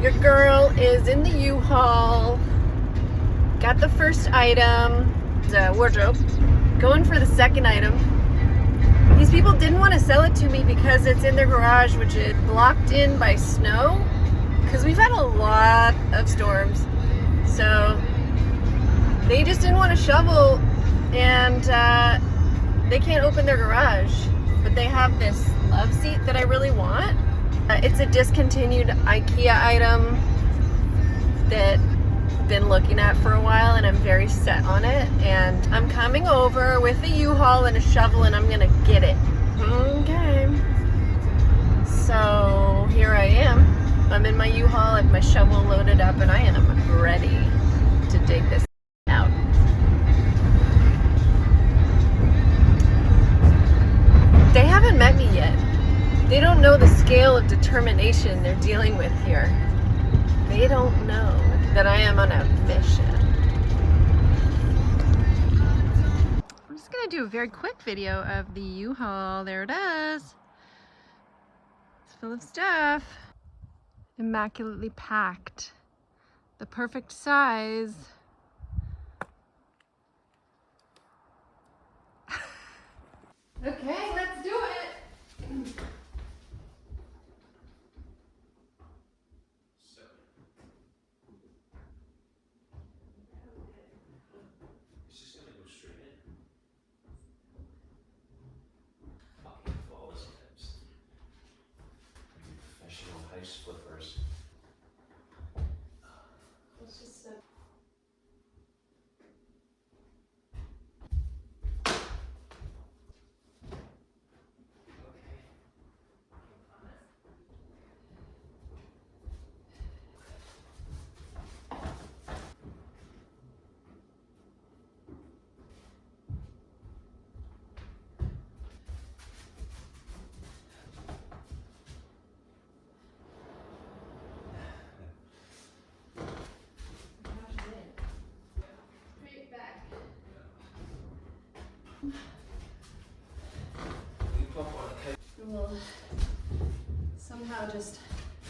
Your girl is in the U-Haul. Got the first item, the wardrobe. Going for the second item. These people didn't want to sell it to me because it's in their garage, which is blocked in by snow. Because we've had a lot of storms. So they just didn't want to shovel, and they can't open their garage. But they have this love seat that I really want. It's a discontinued IKEA item that I've been looking at for a while, and I'm very set on it. And I'm coming over with a U-Haul and a shovel, and I'm gonna get it. Okay. So here I am. I'm in my U-Haul, I have my shovel loaded up, and I am ready to dig this out. They haven't met me yet. They don't know the scale of determination they're dealing with here. They don't know that I am on a mission. I'm just gonna do a very quick video of the U-Haul. There it is. It's full of stuff. Immaculately packed. The perfect size. Okay, let's do it. Spliffers. Let's just we'll somehow just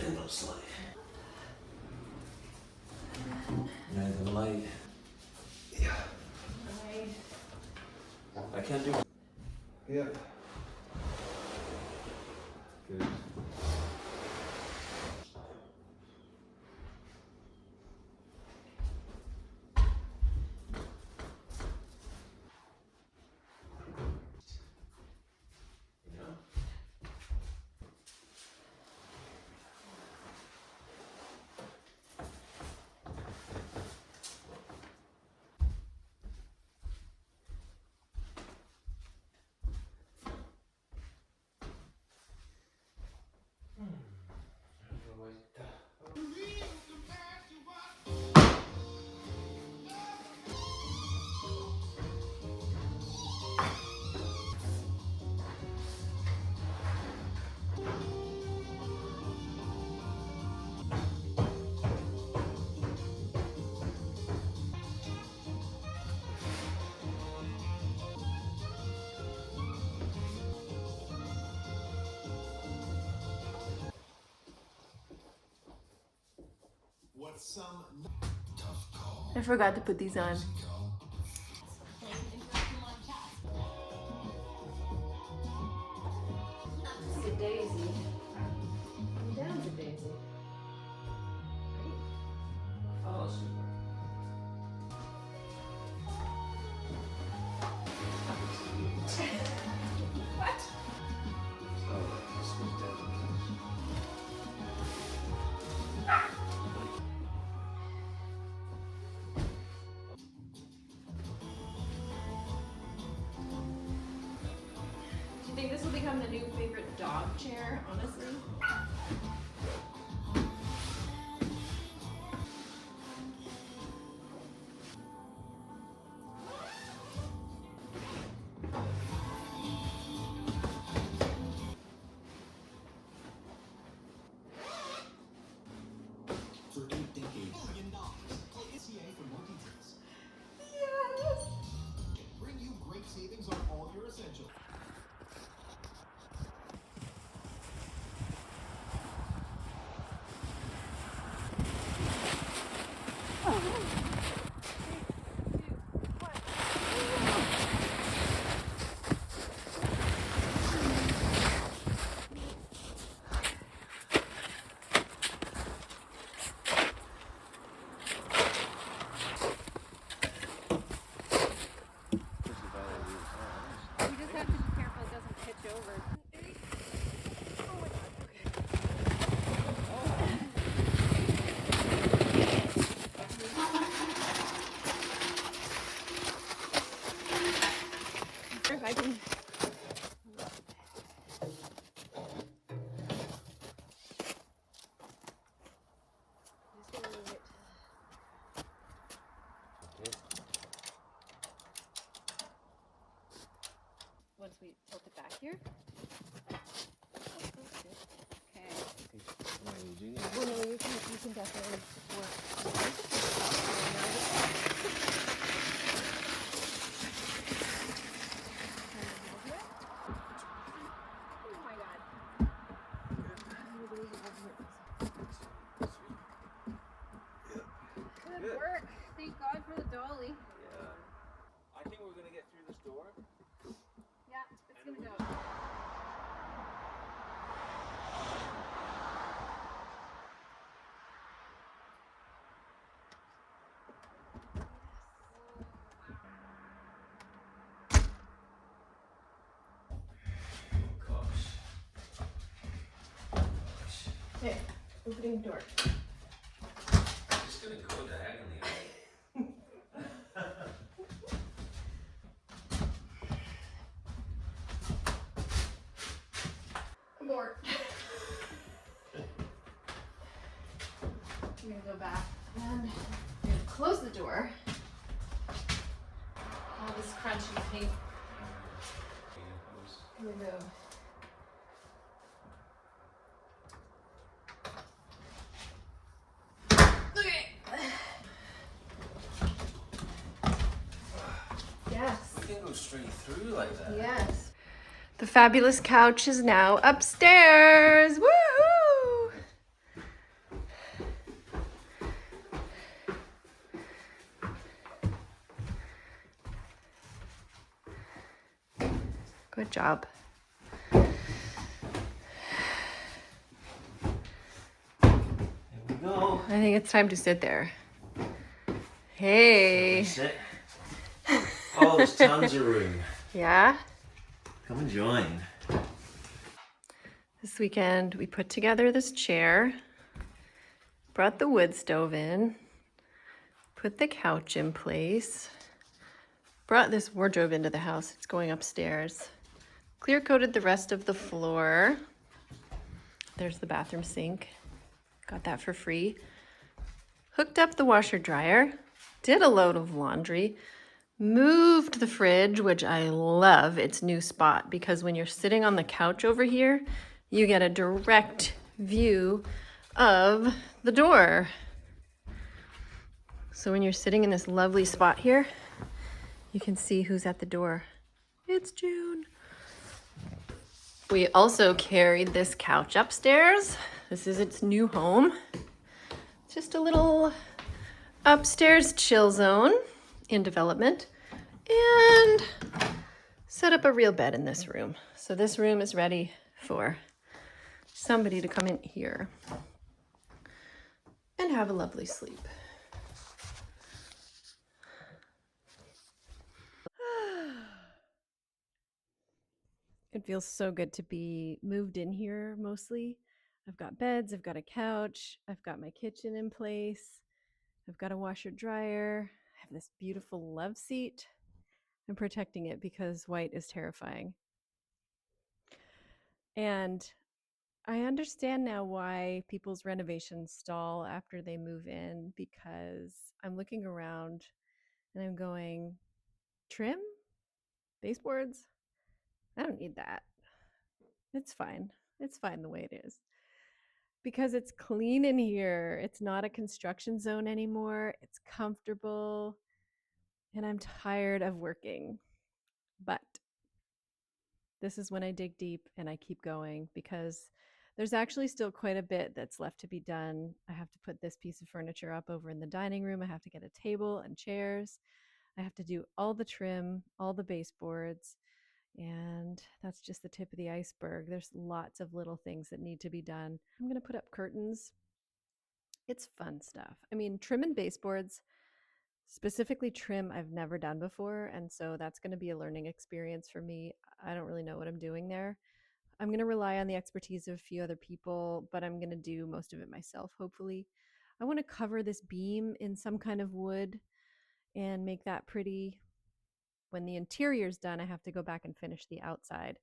It looks like. And the light. Yeah. I can't do it. Yeah. Good. I forgot to put these on. It's a daisy. I'm down to daisy. Oh, super. What? Oh, scoot down. Do you think this will become the new favorite dog chair, honestly? For 8 decades. $1 million. Call SCA for more details. Yes! Bring you great savings on all your essentials. here? Okay. Why are you doing that? Well, no, you can definitely work. Oh my god. Good work. Thank God for the dolly. Yeah. I think we're gonna get through this door. Yeah, it's gonna go. Gosh. Okay, opening door. I'm just gonna go diagonally. Abort. I'm gonna go back and I'm gonna close the door. All this crunchy paint. I'm gonna go. Okay. Yes. We can go straight through like that. Yes. The fabulous couch is now upstairs. Woohoo! Good job. Here we go. I think it's time to sit there. Hey. Sit. Oh, there's tons of room. Yeah? Come and join. This weekend we put together this chair, brought the wood stove in, put the couch in place, brought this wardrobe into the house. It's going upstairs. Clear coated the rest of the floor. There's the bathroom sink. Got that for free. Hooked up the washer dryer. Did a load of laundry. Moved the fridge, which I love its new spot because when you're sitting on the couch over here, you get a direct view of the door. So when you're sitting in this lovely spot here, you can see who's at the door. It's June. We also carried this couch upstairs. This is its new home. It's just a little upstairs chill zone in development, and set up a real bed in this room. So this room is ready for somebody to come in here and have a lovely sleep. It feels so good to be moved in here mostly. I've got beds, I've got a couch, I've got my kitchen in place, I've got a washer dryer, I have this beautiful love seat. I'm protecting it because white is terrifying. And I understand now why people's renovations stall after they move in, because I'm looking around and I'm going, trim? Baseboards? I don't need that. It's fine. It's fine the way it is. Because it's clean in here. It's not a construction zone anymore. It's comfortable. And I'm tired of working. But this is when I dig deep and I keep going because there's actually still quite a bit that's left to be done. I have to put this piece of furniture up over in the dining room. I have to get a table and chairs. I have to do all the trim, all the baseboards, and that's just the tip of the iceberg. There's lots of little things that need to be done. I'm going to put up curtains. It's fun stuff. I mean, trim and baseboards, specifically trim, I've never done before, and so that's going to be a learning experience for me. I don't really know what I'm doing there. I'm going to rely on the expertise of a few other people, but I'm going to do most of it myself, hopefully. I want to cover this beam in some kind of wood and make that pretty. When the interior's done, I have to go back and finish the outside.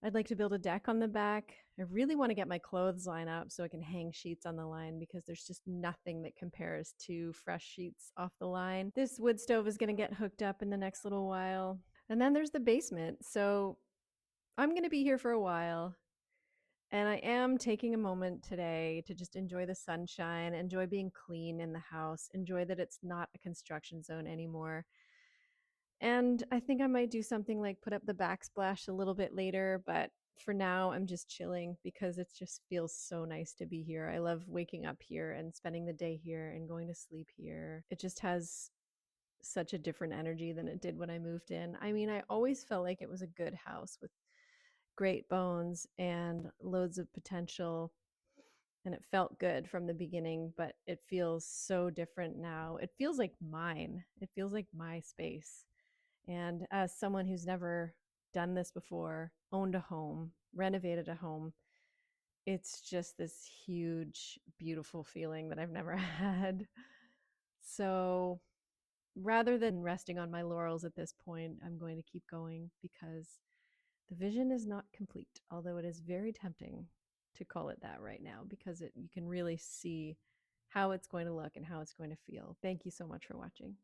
I'd like to build a deck on the back. I really want to get my clothesline up so I can hang sheets on the line because there's just nothing that compares to fresh sheets off the line. This wood stove is going to get hooked up in the next little while. And then there's the basement. So I'm going to be here for a while. And I am taking a moment today to just enjoy the sunshine, enjoy being clean in the house, enjoy that it's not a construction zone anymore. And I think I might do something like put up the backsplash a little bit later, but for now I'm just chilling because it just feels so nice to be here. I love waking up here and spending the day here and going to sleep here. It just has such a different energy than it did when I moved in. I mean, I always felt like it was a good house with great bones and loads of potential. And it felt good from the beginning, but it feels so different now. It feels like mine, it feels like my space. And as someone who's never done this before, owned a home, renovated a home, it's just this huge, beautiful feeling that I've never had. So rather than resting on my laurels at this point, I'm going to keep going because the vision is not complete, although it is very tempting to call it that right now because you can really see how it's going to look and how it's going to feel. Thank you so much for watching.